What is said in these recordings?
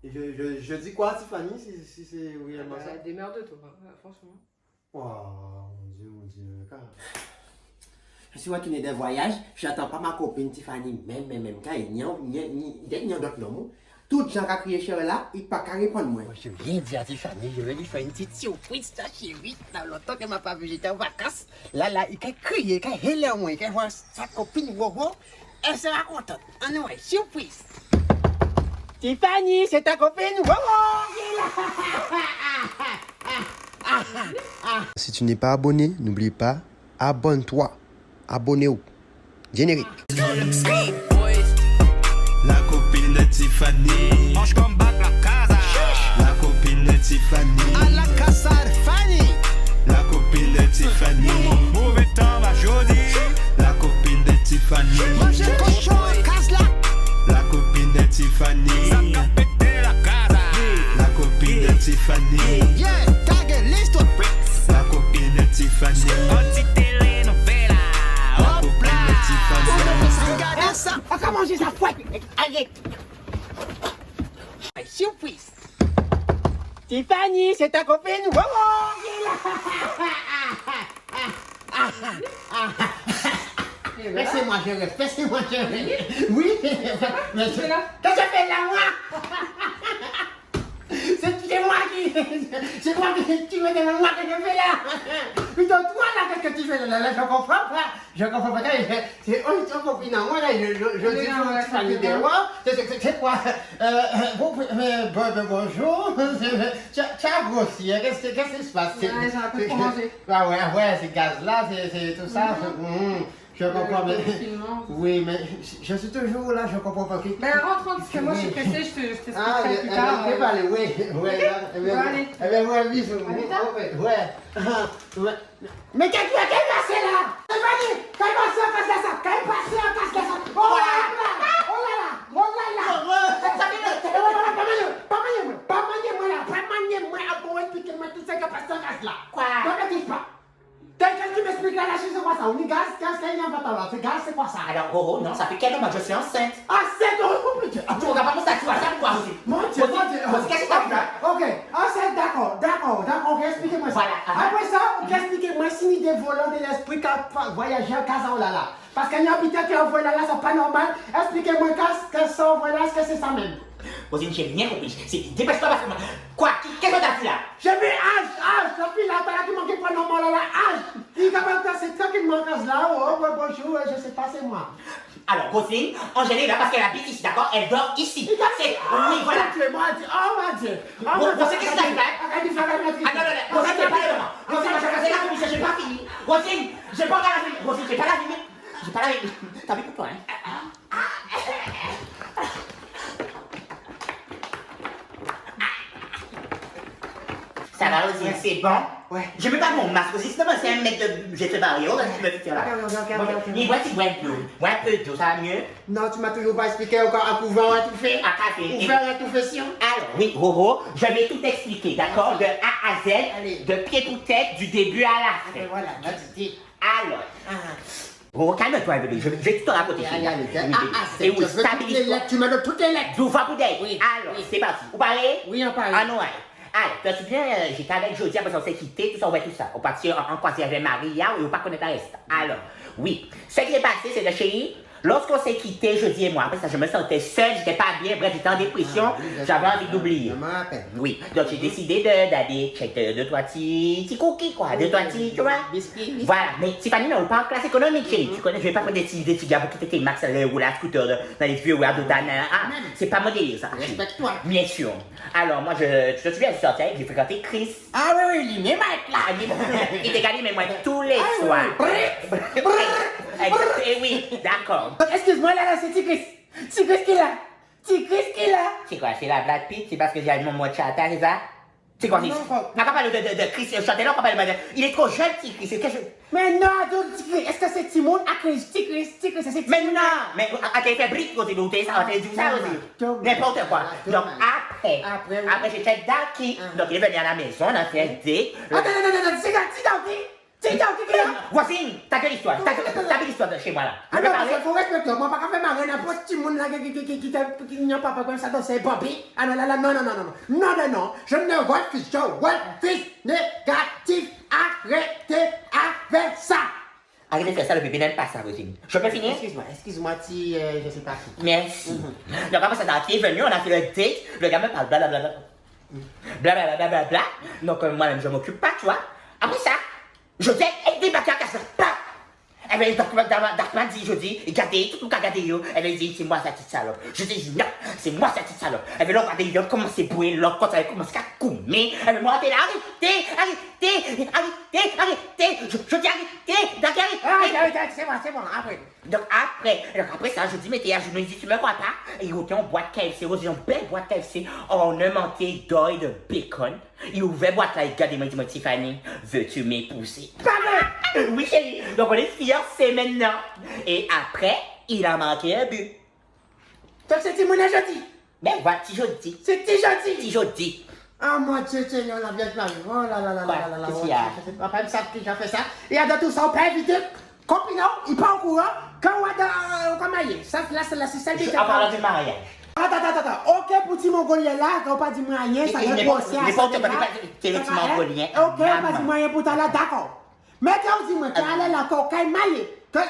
Je dis quoi, Tiffany, si c'est réellement ça? Démerde-toi, franchement. Oh, mon Dieu, car... Je suis retourné de voyage, j'attends pas ma copine Tiffany, même, quand il y a d'autres noms. Tout le gens qui a crié chez là, il pas qu'à répondre moi. Je viens dire à Tiffany, je vais lui faire une petite surprise, ça chérie. Dans longtemps qu'elle m'a pas vu, j'étais en vacances. Là, il a crié, il a hélé à moi, il a voir sa copine, elle sera contente. Ah non, surprise. Tiffany, c'est ta copine, Si tu n'es pas abonné, n'oublie pas, abonne-toi. Abonnez-vous. Générique. La copine de Tiffany. Mange comme bac la casa. La copine de Tiffany. À la casa de Fanny. La copine de Tiffany. Mauvais temps, ma Jodie. La copine de Tiffany. Mange cochon à casa là. La copine de Tiffany. Ça a pété la casa. La copine de Tiffany. Yeah, tague l'histoire. La copine de Tiffany. Anti-télénovela. La copine de Tiffany. Regardez ça. On va manger sa fouette. Arrête. Surprise. Tiffany, c'est ta copine, Laissez-moi gérer, laissez-moi gérer. Oui, mais qu'est-ce que tu fais là, moi? C'est moi qui... C'est moi qui... Tu me demandes moi que je fais là. Putain, toi là, qu'est-ce que tu fais là? Je comprends pas. Je comprends pas. C'est ton copine à moi là. Je dis que famille de moi. C'est quoi? Bonjour. Tu as grossi. Qu'est-ce qui se passe? Ouais, j'ai un peu trop mangé. Ah ouais, c'est gaz là, c'est tout ça. Je comprends, mais... Oui, mais je suis toujours là, je comprends pas. Ben rentre, parce que moi je suis pressée, je t'expliquerai Ah, plus tard. elle va aller, oui. Allez. Elle va voir bisous. Ouais. Mais qu'est-ce qui est passé là? Stéphanie, qu'est-ce qui est passé en casse de ça? Qu'est-ce qui est passé en casse de ça? Oh là là! Pas manier-moi, pour expliquer-moi tout ça qui est passé en casse là. Quoi? Ne me dis pas. Quelqu'un qui m'explique là, c'est quoi ça? On est gaz, qu'est-ce qu'il y a en là? C'est gaz, c'est quoi ça? Alors, non, ça fait quelques mois que je suis enceinte. Enceinte, oh putain! Tu regardes pas mon statut, ça pourquoi aussi? Mon Dieu, qu'est-ce que t'as vu là? Ok, enceinte, d'accord, ok, expliquez-moi ça. Voilà. Après ça, expliquez-moi si ni des volants de l'esprit qui ont voyagé en casa là. Parce qu'il y a un habitant qui envoie là, c'est pas normal. Expliquez-moi qu'est-ce que ça envoie là, est-ce que c'est ça même? Vas-y, j'ai rien compris. Dépêche-toi parce que moi. Quoi? Qu'est-ce que t'as vu là? J'ai vu H, la fille là, qui manquait pas normal là, H. Il est capable de passer tranquillement en casa là, bonjour, je sais pas, c'est moi. Alors, Roselyne, Angélique là, parce qu'elle habite ici, d'accord? Elle dort ici. Oui, voilà. Oh mon Dieu. Roselyne, qu'est-ce que t'as vu là? Ah non, Roselyne, j'ai pas le moment. Roselyne, j'ai la commission, j'ai pas fini. Roselyne, j'ai pas encore la fini. Roselyne, j'ai pas la fini. T'as vu pour toi, hein? Ça va, Roselyne, c'est bon? Ouais. Je mets pas mon masque aussi, sinon c'est un mec de jet de barrière, là, tu me fais là. Ok. Mais moi, tu bois un peu d'eau, ça va mieux? Non, tu m'as toujours pas expliqué encore un couvent à tout fait. À café. Ouvert à tout fait, si. Alors, oui, je vais tout expliquer, d'accord? De A à Z, Allez. de pied ou tête, du début à la fin. Voilà, vas-y. Alors, calme-toi, bébé, je vais tout te raconter. Et oui, stabilise-toi. Tu me donnes toutes les lettres. D'où va pour Oui. Alors, c'est parti. Vous parlez? Oui, on parle. Ah non, ouais. Alors, tu te souviens, j'étais avec Jodie, après on s'est quitté, tout ça, on voit tout ça. On partit en croisière avec Maria, et on ne pas connaître la reste. Alors, oui, ce qui est passé, c'est que chérie, lorsqu'on s'est quitté, Jodie et moi, après ça, je me sentais seule, j'étais pas bien, bref, j'étais en dépression, j'avais envie d'oublier. Je me rappelle. Oui, donc j'ai décidé d'aller checker deux, trois petits cookies, quoi, deux, trois petits, tu vois. Biscuits. Voilà, mais Tiffany, non, pas en classe économique, chérie. Tu connais, je vais pas prendre des petits gars pour quitter Max, ou la scooter dans les vieux Ward c'est pas mon délire, ça. Respecte-toi. Bien sûr. Alors, moi, tu te souviens, je suis sortie, j'ai fréquenté Chris. Ah oui, lui, mais Mike là. Il était gagné, mais moi, tous les soirs. Et oui, d'accord. Excuse-moi, là, c'est Tigris. Tigris qui est là. C'est quoi, c'est la Brad Pitt? C'est parce que j'ai mon mot de chata, c'est ça? C'est quoi, c'est... On va pas parler de Chris, Chantel, on va parler de... Il est trop jeune, Chris, c'est quelque chose... Mais non, Tigris, est-ce que c'est Timon à Chris? Tigris, c'est Timon. Mais non, mais à quel fait brique, côté d'où t'es ça, t'es ça aussi. N'importe quoi. Donc après, j'ai fait Darky. Donc il est venu à la maison, on a fait un date. Attends, c'est Darky. C'est ça, qui est là? Voisine, t'as quelle histoire? T'as quelle histoire de chez moi là? Ah non, parce qu'il faut respecter. Moi, pas faire marrer n'importe qui monde là qui n'a pas comme ça dans ses papiers. Ah non, non. Je ne refuse négatif. Arrêtez avec ça. Arrêtez de faire ça, le bébé n'aime pas ça, voisine. Je peux finir? Excuse-moi, si je sais pas qui. Merci. Donc après ça, qui est venu, on a fait le date, le gars me parle blablabla. Blablabla. Donc moi-même, je m'occupe pas, tu vois. Après ça, je dis, elle débarque à casa. Elle m'a dit, je dis, regardez, tout le monde a regardé, elle m'a dit, c'est moi cette petite salope. Je dis, non, c'est moi cette petite salope. Elle m'a regardé, il a commencé à bouiller, l'autre, quand elle commence à coumer. Elle m'a dit, arrêtez. Je dis, arrêtez, c'est bon, après. Donc après ça, je dis, mais t'es à genoux, il dit, tu me vois pas? Et il était en boîte KFC, il une belle boîte KFC, ornementée d'oeil de bacon. Il ouvert boîte là, il regarde, il m'a dit, Tiffany, veux-tu m'épouser? Oui, chérie. Donc on est fiancés maintenant. Et après, il a manqué un but. Donc c'est mon jeudi. Ben voilà, si je dis. C'est jeudi. Si je dis. Ah mon Dieu, Seigneur, la Vierge Marie. Oh là là. Qu'est-ce qu'il y a? Papa me savent qui a fait ça. Et dans tout ça, on peut éviter. Copino, il part au courant. Quand on va dans marié. Ça, là, c'est celle qui est En parlant du mariage. Attends. Ok, pour petit mongolien là, quand on pas dit moyen, ça va grossir. Il n'est pas petit mongolien. Ok, pas dit moyen pour toi là, d'accord. Mais quand on dit moi, tu allais là, quand on maillé, que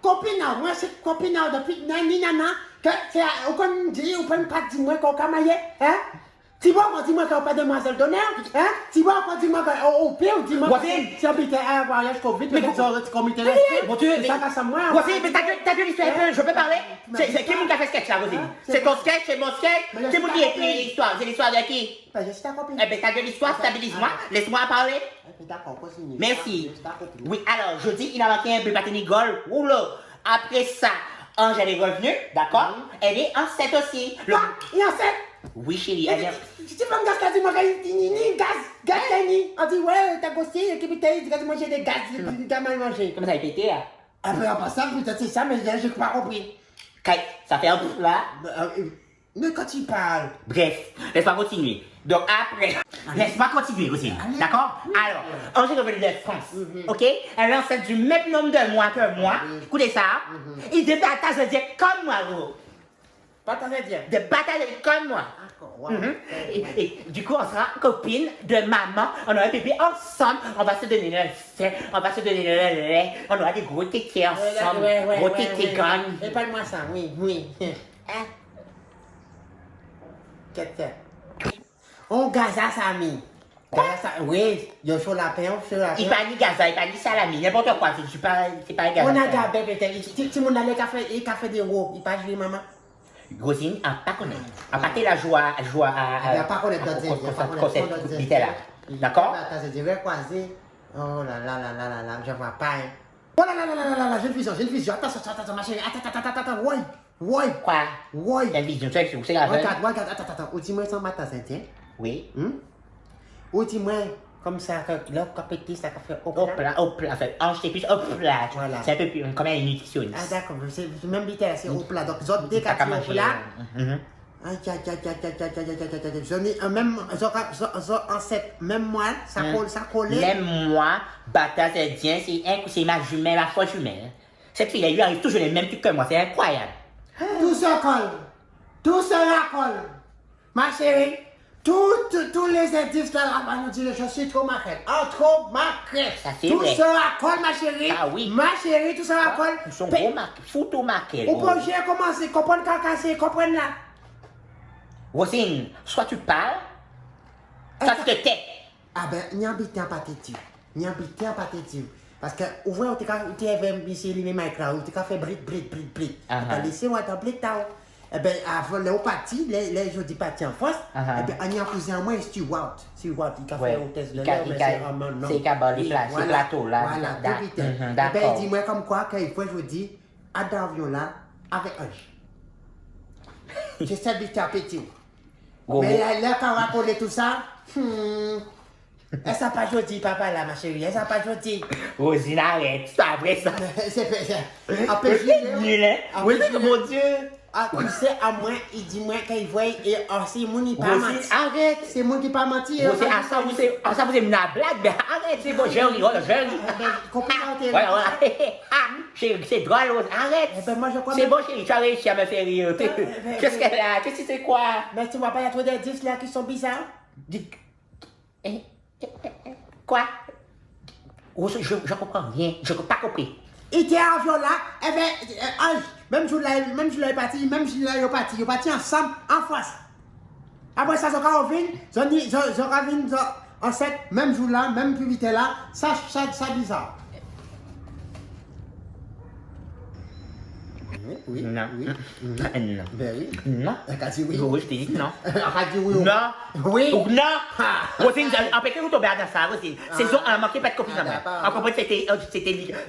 copine, moi c'est copine depuis nana, que c'est aucun dit, ou pas dire moi qu'on a maillé, hein? Tu vois, on dit moi qu'on n'a pas de demoiselle d'honneur, hein? Tu vois, on dit moi qu'au pire, on dit moi que si on habitait un voyage Covid, mais vous aurez comité là. Mon Dieu, ça passe à moi. Voici, mais t'as vu l'histoire, je peux parler? C'est qui qui a fait sketch là, Voici? C'est ton sketch, c'est mon sketch? Qui qui a écrit l'histoire? C'est l'histoire de qui? Je suis ta copine. Eh bien, t'as vu l'histoire, stabilise-moi, laisse-moi parler. D'accord, continue. Merci. Oui, alors, je dis, il a manqué un peu de gol. Oula. Après ça, Angèle est revenue, d'accord? Elle est enceinte aussi. Il est enceinte? Oui, chérie, elle est... Tu veux me gaz, dis-moi, gaz, on dit, ouais, t'as gossé, tu vas manger des gaz, tu as mal mangé. Comment ça a pété, là? Ah ben, après ça, peut-être c'est ça, mais je n'ai pas compris. Ça fait un bout, là? Mais quand tu parles... Bref, laisse-moi continuer. Donc après, laisse-moi continuer aussi, d'accord? Alors, Angèle est revenue de France, ok? Elle est enceinte du même nombre de mois que moi. Écoutez ça, il débattage de dire comme moi, gros. Pas t'en dire. De bataille comme moi. Et du coup, on sera copine de maman. On aura un bébé ensemble. On va se donner le sein. On va se donner le lait. On aura des gros tétés ensemble. Gros tétés gagne. Et parle-moi ça, oui. Hein? Qu'est-ce que c'est? On gaza ça, ami. Oui, yo chaud lapin, Il parle ni gaza, il parle ni salami, n'importe quoi. C'est pas gaza. On a gabé peut-être. Si mon allait café des roues, il parle de maman. Gosine, à pas connaître. À partir de la joie à. Il n'y a pas connaître dans cette là. D'accord? Attends, je dirais croiser. Oh là là, je vois pas. Oh là, j'ai une vision. Attends, ma chérie. Attends, ouais. Quoi? Ouais. Quelle vision? Tu sais que c'est la Regarde, attends. Où dis-moi sans matin, tiens. Oui. Ou dis-moi, comme ça, là, quand petit, ça fait hop là, fait, ange tes plus, hop là. Voilà. C'est un peu plus, comme un nutritionniste. Ah d'accord, c'est même littéraire, c'est hop là. Donc, les autres décateurs hop là. Aïe, j'en ai un même, en cette même mois, ça collait. Même moi, bâtard indien, c'est ma jumelle, ma foi jumelle. Cette fille-là, lui arrive toujours les mêmes trucs que moi, c'est incroyable. Tout se colle. Tout se racole. Ma chérie, tous les indices là, nous disent je suis trop maquette. Trop maquette. Tout se racole, ma chérie. Ah oui. Ma chérie, tout se racole. Ils sont gros maquettes, photo maquettes. Au projet commencer, comprendre cacassé, comprendre là. Rosine, soit tu parles, soit tu te tais. Ah ben, n'y habite pas têtu. Parce que, ouvrir, tu es ici, les mêmes là, tu as fait brit. Laissez-moi t'en brit, eh bien, avant les partis, les jeudis partis en France, eh bien, on y a posé un moins Stewart, il a fait hôtesse de l'air, mais c'est un non. C'est les plateaux là. Voilà, d'accord. Eh bien, dis-moi comme quoi, qu'il faut, je vous dis, à d'avion là, avec Ange. Je sais que tu as petit. Mais là, quand on va coller tout ça, elle s'est pas joli, papa là, ma chérie, elle s'est pas jolie. Rosine, arrête, c'est après ça. C'est un peu nul, hein? Oui, mon Dieu. tu sais, à moi, il dit moi qu'il voit et c'est moi qui pas Rosine, menti. arrête. C'est moi qui pas menti. Rosine, à ça, vous êtes une blague, mais arrête, c'est bon, je ris, Voilà, voilà. Ah, c'est drôle, Rose, arrête. Ben moi je crois. C'est bon, chérie, tu as réussi à me faire rire. Qu'est-ce qu'elle a? Qu'est-ce que c'est quoi? Mais tu vois pas, il y a trop d'indices là qui sont bizarres. Quoi? Rose, je comprends rien. Je n'ai pas compris. Il était en avion là, et bien, même je l'ai parti, même je l'ai parti, ils parti ensemble en France. Après ça, ils ont revenu en 7, même jour là, même plus vite là, ça bizarre. Oui. Non. Oui. Non. Ben oui. Non. Elle a dit oui. Oui, je t'ai dit non. Elle a dit oui. Non. Oui. Ou non. Rosine, empêchez vous tomber dans ça, Rosine. Saison 1, manquez pas de copine à moi. En comprenant c'était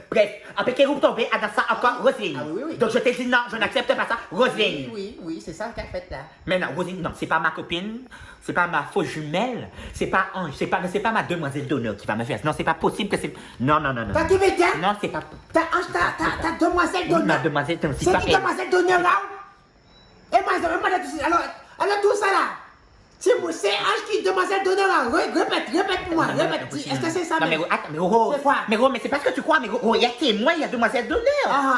bref, empêchez vous tomber dans ça encore, Rosine. Ah oui. Donc je t'ai dit non, je n'accepte pas ça, Rosine. Oui, c'est ça qu'elle a fait là. Mais non, Rosine, non, c'est pas ma copine, c'est pas ma fausse jumelle, c'est pas Ange, c'est pas ma demoiselle d'honneur qui va me faire. Non, c'est pas possible que c'est. Non. T'as qui veut dire? Non, c'est pas. Ta demoiselle d'honneur. Ma demoiselle d'honneur, C'est qui demoiselle d'honneur là? Et moi, alors tout ça là. C'est Ange qui demoiselle d'honneur là. Répète pour moi, répète. Est-ce que c'est ça? Non, mais attends, mais Rose. C'est quoi? Mais Rose, mais c'est parce que tu crois, mais Rose, il y a témoin, il y a demoiselle d'honneur.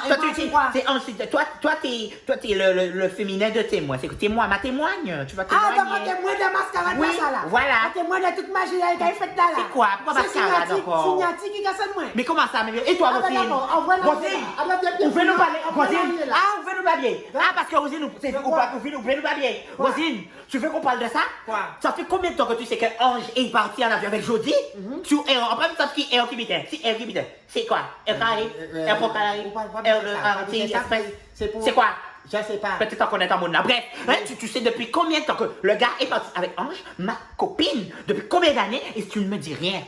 Et moi, c'est quoi? C'est Ange, toi, t'es le féminin de témoin. C'est que témoin, ma témoigne. Tu vas témoigner. Ah, donc témoin de mascarade Oui, là, ça là. voilà. Témoin de toute magie là, qu'elle fait là. C'est quoi? Pourquoi mascarade encore? C'est Signati qui casse moi. Mais comment ça? Et toi, Ah, ben Rosine? d'accord, envoie-la. Rosine, ouvrez-nous papiers. Rosine, ouvrez-nous papiers. Ah, parce que Rosine, ouvrez-nous papiers. Rosine, tu veux qu'on parle de ça? Quoi? Ça fait combien de temps que tu sais que Ange est parti en avion avec Jody? Tu es en même temps qui est en Kibité. C'est quoi? C'est quoi? Je sais pas. Peut-être qu'on connaît en monde là. Bref, tu sais depuis combien de temps que le gars est parti avec Ange, ma copine, depuis combien d'années, et tu ne me dis rien?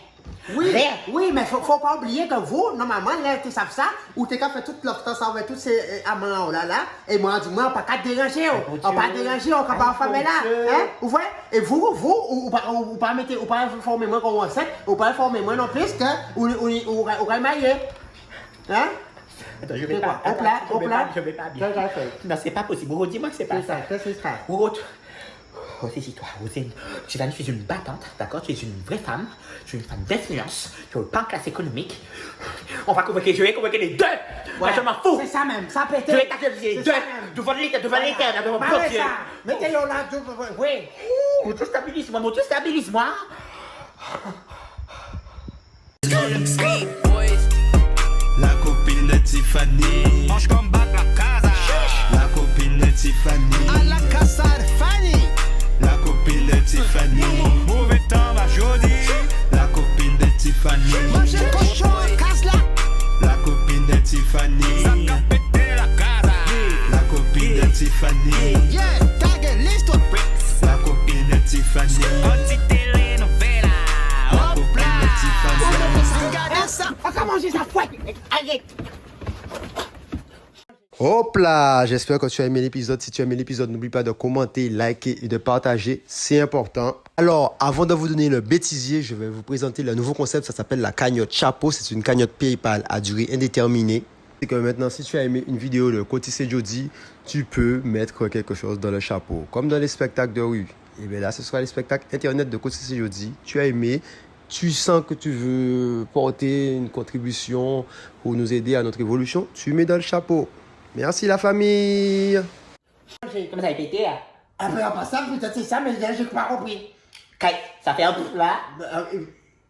Oui, mais faut pas oublier que vous, normalement, là, tu savent ça, ou t'es qu'à faire toute l'obstance avec tous ces amants là, et moi, dis-moi, on pas qu'à déranger, on pas déranger, on pas enfermer là, hein, vous voyez? Et vous, ou pas mettre, ou pas former moi comme on sait, ou pas former moi non plus que, ou remailler, hein? Attends, je vais pas. Je vais pas bien. Non, c'est pas possible. Rose, dis-moi que c'est pas ça. Qu'est-ce que c'est ça? Rose, saisis-toi, Rosine. Tu es une battante, d'accord? Tu es une vraie femme. Tu es une femme d'influence. Tu es pas en classe économique. Je vais convoquer les deux. Moi, je m'en fous. C'est ça même, ça peut être. Je vais t'accueillir les deux. Devant l'éternel, devant mon Dieu. Mettez-le là, oui. Mon Dieu, stabilise-moi. La copine de Tiffany. Mange comme bac la casa. La copine de Tiffany. À la casa de Fanny. La copine de Tiffany. Mauvais temps, ma Jody. La copine de Tiffany. Manger cochon, casse là. La copine de Tiffany. Ça t'a pété la casa. La copine de Tiffany. Yeah, tague l'histoire. La copine de Tiffany. Anti-télénovela. La copine de Tiffany. Regardez ça. On va manger ça fouette. Arrête. Hop là, j'espère que tu as aimé l'épisode. Si tu as aimé l'épisode, n'oublie pas de commenter, liker et de partager. C'est important. Alors, avant de vous donner le bêtisier, je vais vous présenter le nouveau concept. Ça s'appelle la cagnotte chapeau. C'est une cagnotte PayPal à durée indéterminée. C'est que maintenant, si tu as aimé une vidéo de Côté C'est Jody, tu peux mettre quelque chose dans le chapeau. Comme dans les spectacles de rue. Et bien là, ce sera les spectacles internet de Côté C'est Jody. Tu as aimé. Tu sens que tu veux porter une contribution pour nous aider à notre évolution. Tu mets dans le chapeau. Merci la famille. Comment ça a pété là? Après, en passant, peut-être c'est ça, mais j'ai pas compris. Ça fait un bout là.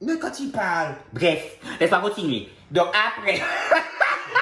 Mais quand il parle. Bref, laisse-moi continuer. Donc après.